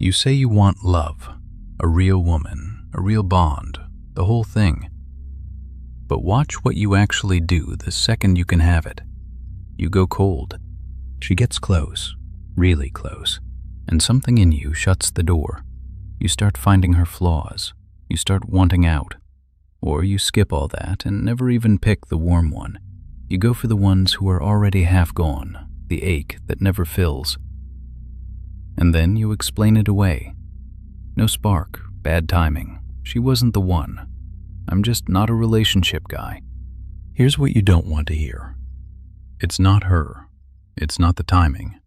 You say you want love, a real woman, a real bond, the whole thing. But watch what you actually do the second you can have it. You go cold. She gets close, really close, and something in you shuts the door. You start finding her flaws. You start wanting out. Or you skip all that and never even pick the warm one. You go for the ones who are already half gone, the ache that never fills. And then you explain it away. No spark, bad timing. She wasn't the one. I'm just not a relationship guy. Here's what you don't want to hear. It's not her. It's not the timing.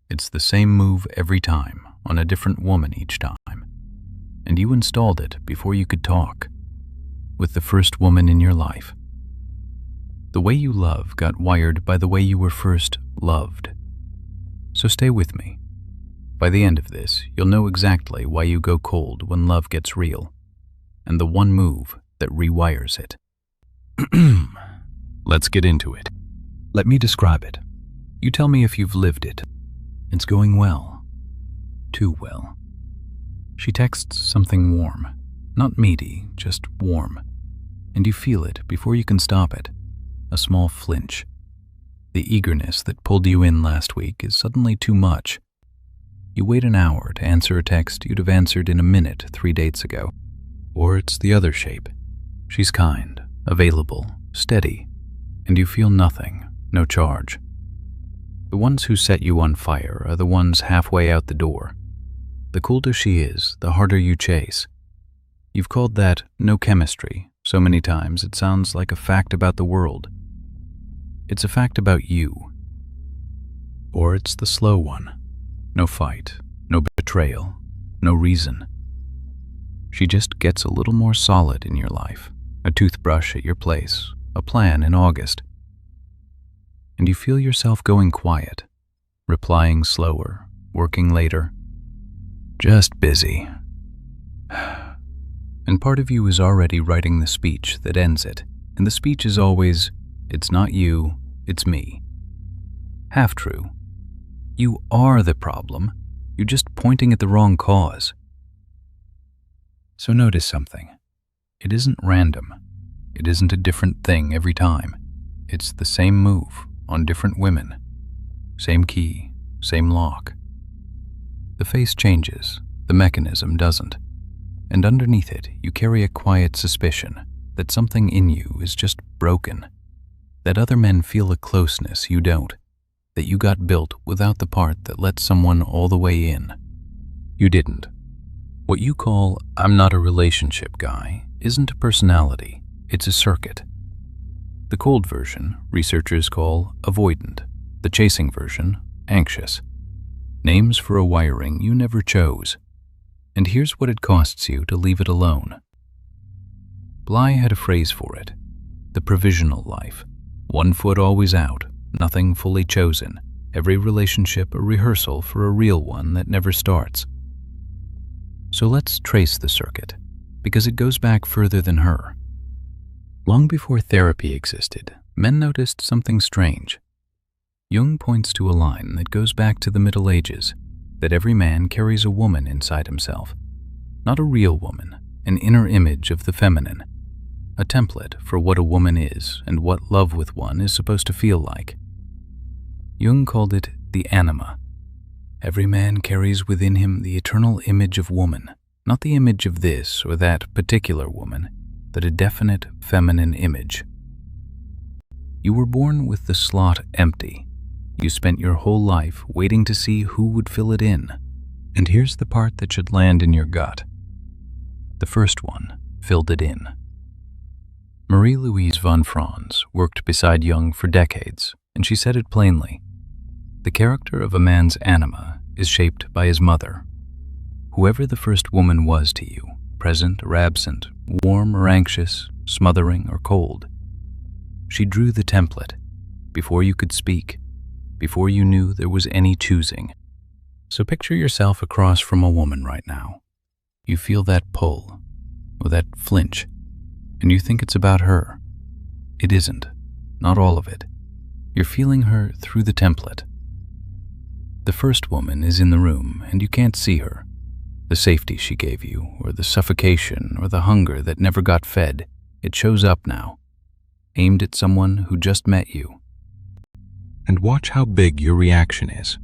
It's the same move every time, on a different woman each time. And you installed it before you could talk, with the first woman in your life. The way you love got wired by the way you were first loved. So stay with me. By the end of this, you'll know exactly why you go cold when love gets real, and the one move that rewires it. Let's get into it. Let me describe it. You tell me if you've lived it. It's going well. Too well. She texts something warm. Not meaty, just warm. And you feel it before you can stop it. A small flinch. The eagerness that pulled you in last week is suddenly too much. You wait an hour to answer a text you'd have answered in a minute 3 dates ago. Or it's the other shape. She's kind, available, steady, and you feel nothing, no charge. The ones who set you on fire are the ones halfway out the door. The colder she is, the harder you chase. You've called that no chemistry so many times it sounds like a fact about the world. It's a fact about you. Or it's the slow one. No fight, no betrayal, no reason. She just gets a little more solid in your life. A toothbrush at your place, a plan in August. And you feel yourself going quiet, replying slower, working later. Just busy. And part of you is already writing the speech that ends it. And the speech is always, it's not you, it's me. Half true. You are the problem. You're just pointing at the wrong cause. So notice something. It isn't random. It isn't a different thing every time. It's the same move on different women. Same key, same lock. The face changes, the mechanism doesn't. And underneath it, you carry a quiet suspicion that something in you is just broken. That other men feel a closeness you don't. That you got built without the part that lets someone all the way in. You didn't. What you call, I'm not a relationship guy, isn't a personality, it's a circuit. The cold version, researchers call avoidant. The chasing version, anxious. Names for a wiring you never chose. And here's what it costs you to leave it alone. Bly had a phrase for it. The provisional life. 1 foot always out. Nothing fully chosen. Every relationship a rehearsal for a real one that never starts. So let's trace the circuit, because it goes back further than her. Long before therapy existed, men noticed something strange. Jung points to a line that goes back to the Middle Ages, that every man carries a woman inside himself. Not a real woman, an inner image of the feminine. A template for what a woman is and what love with one is supposed to feel like. Jung called it the anima. Every man carries within him the eternal image of woman, not the image of this or that particular woman, but a definite feminine image. You were born with the slot empty. You spent your whole life waiting to see who would fill it in. And here's the part that should land in your gut. The first one filled it in. Marie-Louise von Franz worked beside Jung for decades, and she said it plainly. The character of a man's anima is shaped by his mother. Whoever the first woman was to you, present or absent, warm or anxious, smothering or cold, she drew the template before you could speak, before you knew there was any choosing. So picture yourself across from a woman right now. You feel that pull, or that flinch, and you think it's about her. It isn't, not all of it. You're feeling her through the template. The first woman is in the room, and you can't see her. The safety she gave you, or the suffocation, or the hunger that never got fed, it shows up now, aimed at someone who just met you. And watch how big your reaction is.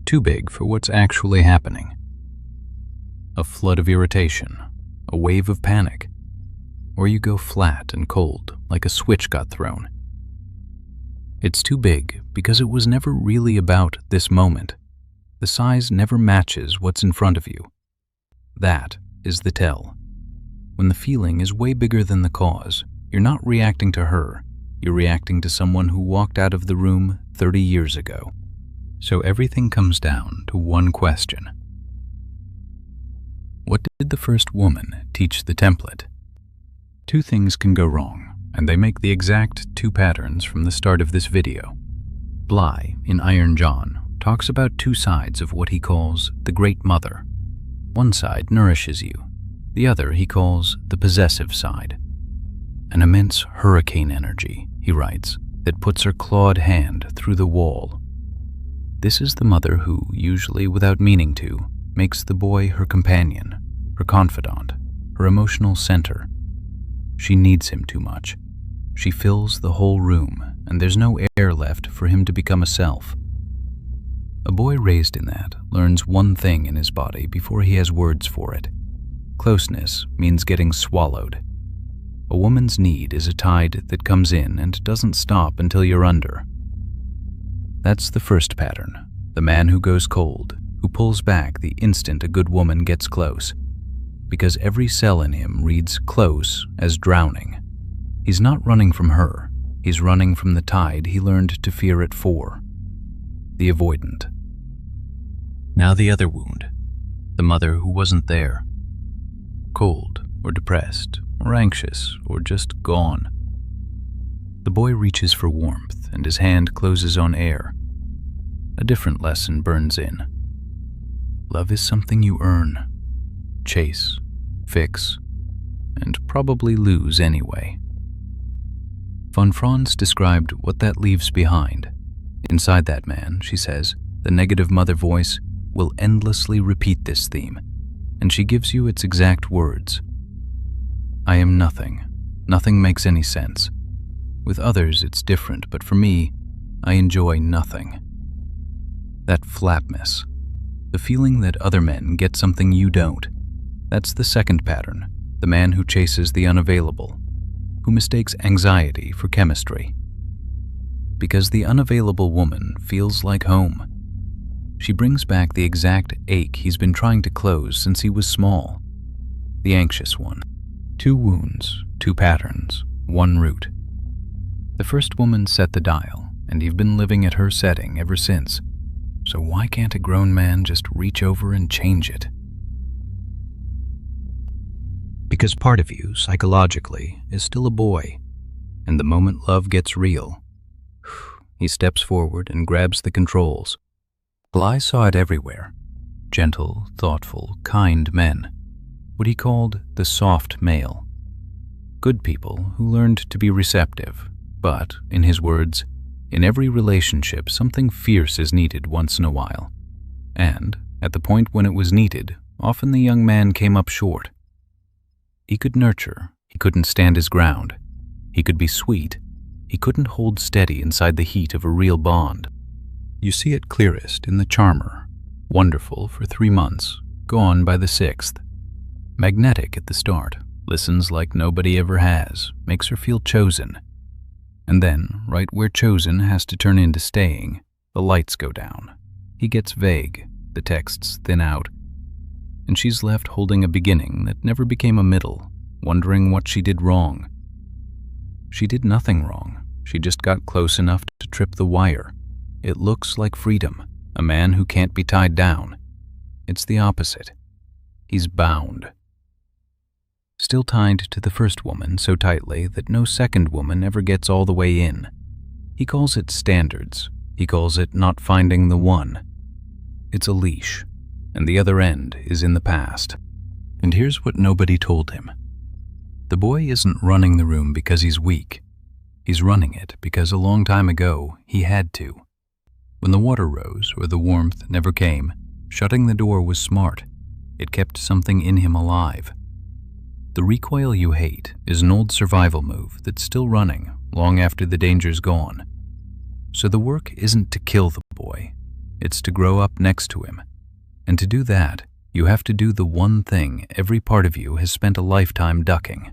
Too big for what's actually happening. A flood of irritation, a wave of panic, or you go flat and cold like a switch got thrown. It's too big because it was never really about this moment. The size never matches what's in front of you. That is the tell. When the feeling is way bigger than the cause, you're not reacting to her, you're reacting to someone who walked out of the room 30 years ago. So everything comes down to one question. What did the first woman teach the template? Two things can go wrong, and they make the exact two patterns from the start of this video. Bly, in Iron John, talks about two sides of what he calls the Great Mother. One side nourishes you, the other he calls the possessive side. An immense hurricane energy, he writes, that puts her clawed hand through the wall. This is the mother who, usually without meaning to, makes the boy her companion, her confidant, her emotional center. She needs him too much. She fills the whole room, and there's no air left for him to become a self. A boy raised in that learns one thing in his body before he has words for it. Closeness means getting swallowed. A woman's need is a tide that comes in and doesn't stop until you're under. That's the first pattern, the man who goes cold, who pulls back the instant a good woman gets close, because every cell in him reads close as drowning. He's not running from her, he's running from the tide he learned to fear it for, the avoidant. Now the other wound, the mother who wasn't there, cold or depressed or anxious or just gone. The boy reaches for warmth and his hand closes on air. A different lesson burns in. Love is something you earn, chase, fix, and probably lose anyway. Von Franz described what that leaves behind. Inside that man, she says, the negative mother voice will endlessly repeat this theme, and she gives you its exact words. I am nothing. Nothing makes any sense. With others it's different, but for me, I enjoy nothing. That flatness, the feeling that other men get something you don't, that's the second pattern, the man who chases the unavailable, who mistakes anxiety for chemistry. Because the unavailable woman feels like home. She brings back the exact ache he's been trying to close since he was small. The anxious one. Two wounds, two patterns, one root. The first woman set the dial, and you've been living at her setting ever since. So why can't a grown man just reach over and change it? Because part of you, psychologically, is still a boy, and the moment love gets real, he steps forward and grabs the controls. Bly saw it everywhere. Gentle, thoughtful, kind men. What he called the soft male. Good people who learned to be receptive, but, in his words, in every relationship something fierce is needed once in a while. And, at the point when it was needed, often the young man came up short. He could nurture, he couldn't stand his ground. He could be sweet, he couldn't hold steady inside the heat of a real bond. You see it clearest in the charmer, wonderful for 3 months, gone by the 6th. Magnetic at the start, listens like nobody ever has, makes her feel chosen. And then, right where chosen has to turn into staying, the lights go down. He gets vague, the texts thin out, and she's left holding a beginning that never became a middle, wondering what she did wrong. She did nothing wrong, she just got close enough to trip the wire. It looks like freedom, a man who can't be tied down. It's the opposite. He's bound. Still tied to the first woman so tightly that no second woman ever gets all the way in. He calls it standards. He calls it not finding the one. It's a leash, and the other end is in the past. And here's what nobody told him. The boy isn't running the room because he's weak. He's running it because a long time ago he had to. When the water rose or the warmth never came, shutting the door was smart. It kept something in him alive. The recoil you hate is an old survival move that's still running long after the danger's gone. So the work isn't to kill the boy, it's to grow up next to him. And to do that, you have to do the one thing every part of you has spent a lifetime ducking.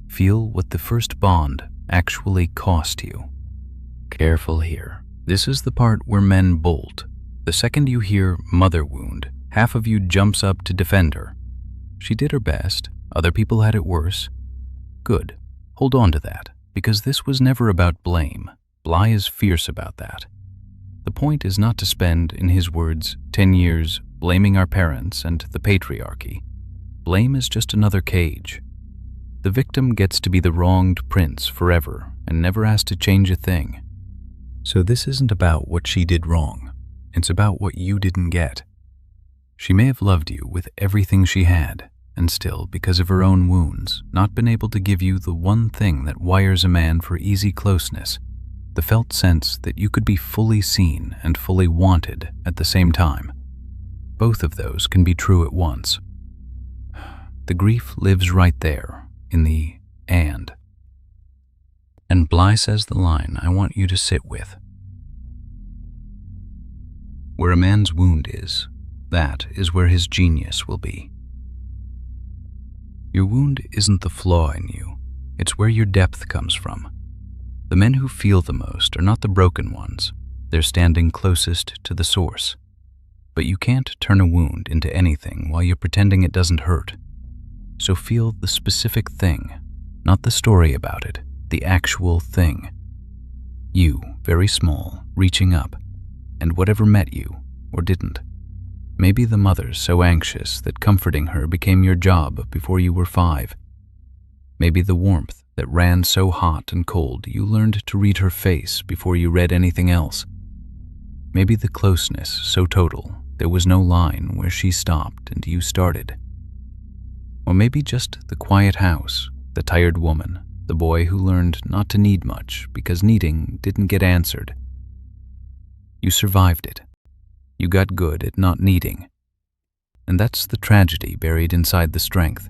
Feel what the first bond actually cost you. Careful here. This is the part where men bolt. The second you hear mother wound, half of you jumps up to defend her. She did her best. Other people had it worse. Good. Hold on to that, because this was never about blame. Bly is fierce about that. The point is not to spend, in his words, 10 years blaming our parents and the patriarchy. Blame is just another cage. The victim gets to be the wronged prince forever and never has to change a thing. So this isn't about what she did wrong. It's about what you didn't get. She may have loved you with everything she had, and still, because of her own wounds, not been able to give you the one thing that wires a man for easy closeness, the felt sense that you could be fully seen and fully wanted at the same time. Both of those can be true at once. The grief lives right there, in the and. And Bly says the line I want you to sit with. Where a man's wound is, that is where his genius will be. Your wound isn't the flaw in you, it's where your depth comes from. The men who feel the most are not the broken ones, they're standing closest to the source. But you can't turn a wound into anything while you're pretending it doesn't hurt. So feel the specific thing, not the story about it, the actual thing. You, very small, reaching up, and whatever met you, or didn't. Maybe the mother so anxious that comforting her became your job before you were 5. Maybe the warmth that ran so hot and cold you learned to read her face before you read anything else. Maybe the closeness so total there was no line where she stopped and you started. Or maybe just the quiet house, the tired woman, the boy who learned not to need much because needing didn't get answered. You survived it. You got good at not needing. And that's the tragedy buried inside the strength.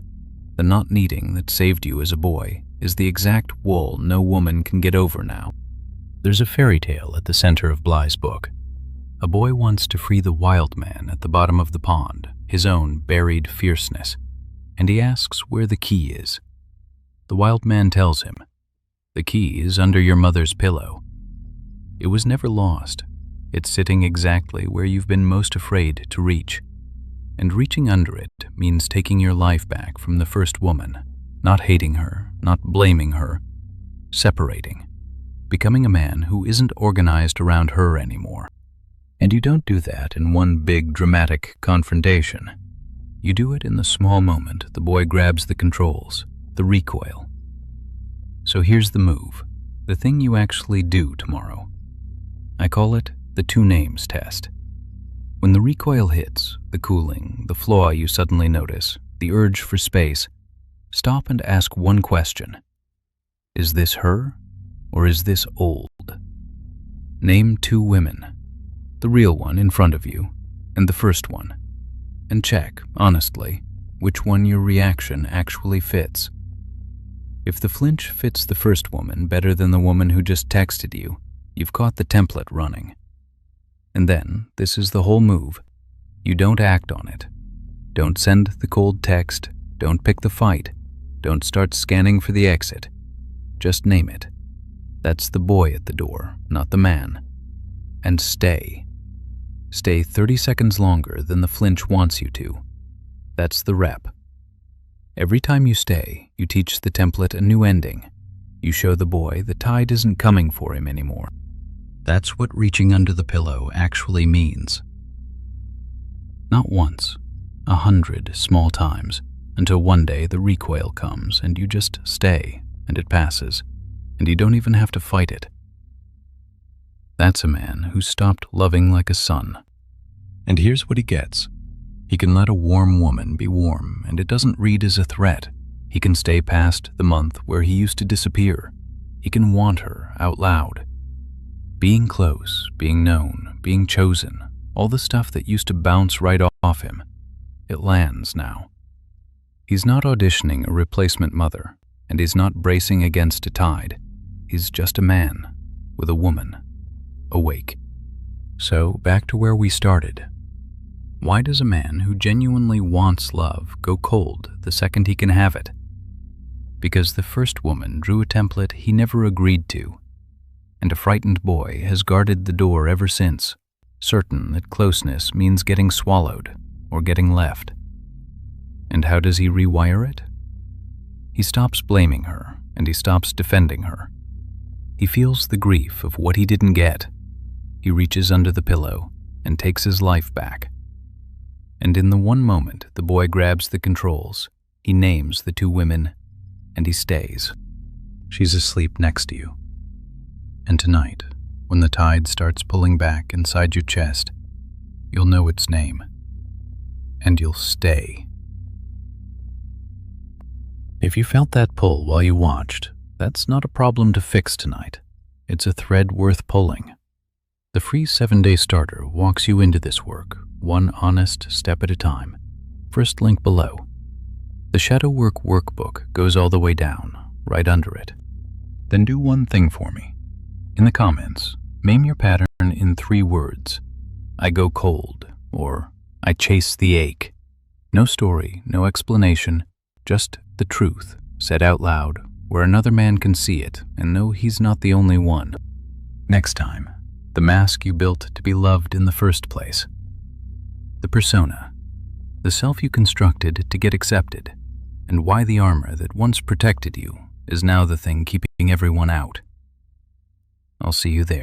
The not needing that saved you as a boy is the exact wall no woman can get over now. There's a fairy tale at the center of Bly's book. A boy wants to free the wild man at the bottom of the pond, his own buried fierceness, and he asks where the key is. The wild man tells him, "The key is under your mother's pillow." It was never lost. It's sitting exactly where you've been most afraid to reach. And reaching under it means taking your life back from the first woman, not hating her, not blaming her, separating, becoming a man who isn't organized around her anymore. And you don't do that in one big dramatic confrontation. You do it in the small moment the boy grabs the controls, the recoil. So here's the move, the thing you actually do tomorrow. I call it the 2 names test. When the recoil hits, the cooling, the flaw you suddenly notice, the urge for space, stop and ask one question. Is this her, or is this old? Name 2 women, the real one in front of you, and the first one, and check, honestly, which one your reaction actually fits. If the flinch fits the first woman better than the woman who just texted you, you've caught the template running. And then, this is the whole move. You don't act on it. Don't send the cold text. Don't pick the fight. Don't start scanning for the exit. Just name it. That's the boy at the door, not the man. And stay. Stay 30 seconds longer than the flinch wants you to. That's the rep. Every time you stay, you teach the template a new ending. You show the boy the tide isn't coming for him anymore. That's what reaching under the pillow actually means. Not once, 100 small times, until one day the recoil comes and you just stay and it passes, and you don't even have to fight it. That's a man who stopped loving like a son. And here's what he gets. He can let a warm woman be warm, and it doesn't read as a threat. He can stay past the month where he used to disappear. He can want her out loud. Being close, being known, being chosen, all the stuff that used to bounce right off him. It lands now. He's not auditioning a replacement mother, and he's not bracing against a tide. He's just a man with a woman, awake. So, back to where we started. Why does a man who genuinely wants love go cold the second he can have it? Because the first woman drew a template he never agreed to, and a frightened boy has guarded the door ever since, certain that closeness means getting swallowed or getting left. And how does he rewire it? He stops blaming her, and he stops defending her. He feels the grief of what he didn't get. He reaches under the pillow and takes his life back. And in the one moment the boy grabs the controls, he names the two women, and he stays. She's asleep next to you. And tonight, when the tide starts pulling back inside your chest, you'll know its name, and you'll stay. If you felt that pull while you watched, that's not a problem to fix tonight. It's a thread worth pulling. The free 7-day starter walks you into this work, one honest step at a time. First link below. The Shadow Work Workbook goes all the way down, right under it. Then do one thing for me. In the comments, name your pattern in 3 words. I go cold, or I chase the ache. No story, no explanation, just the truth, said out loud, where another man can see it and know he's not the only one. Next time, the mask you built to be loved in the first place. The persona, the self you constructed to get accepted, and why the armor that once protected you is now the thing keeping everyone out. I'll see you there.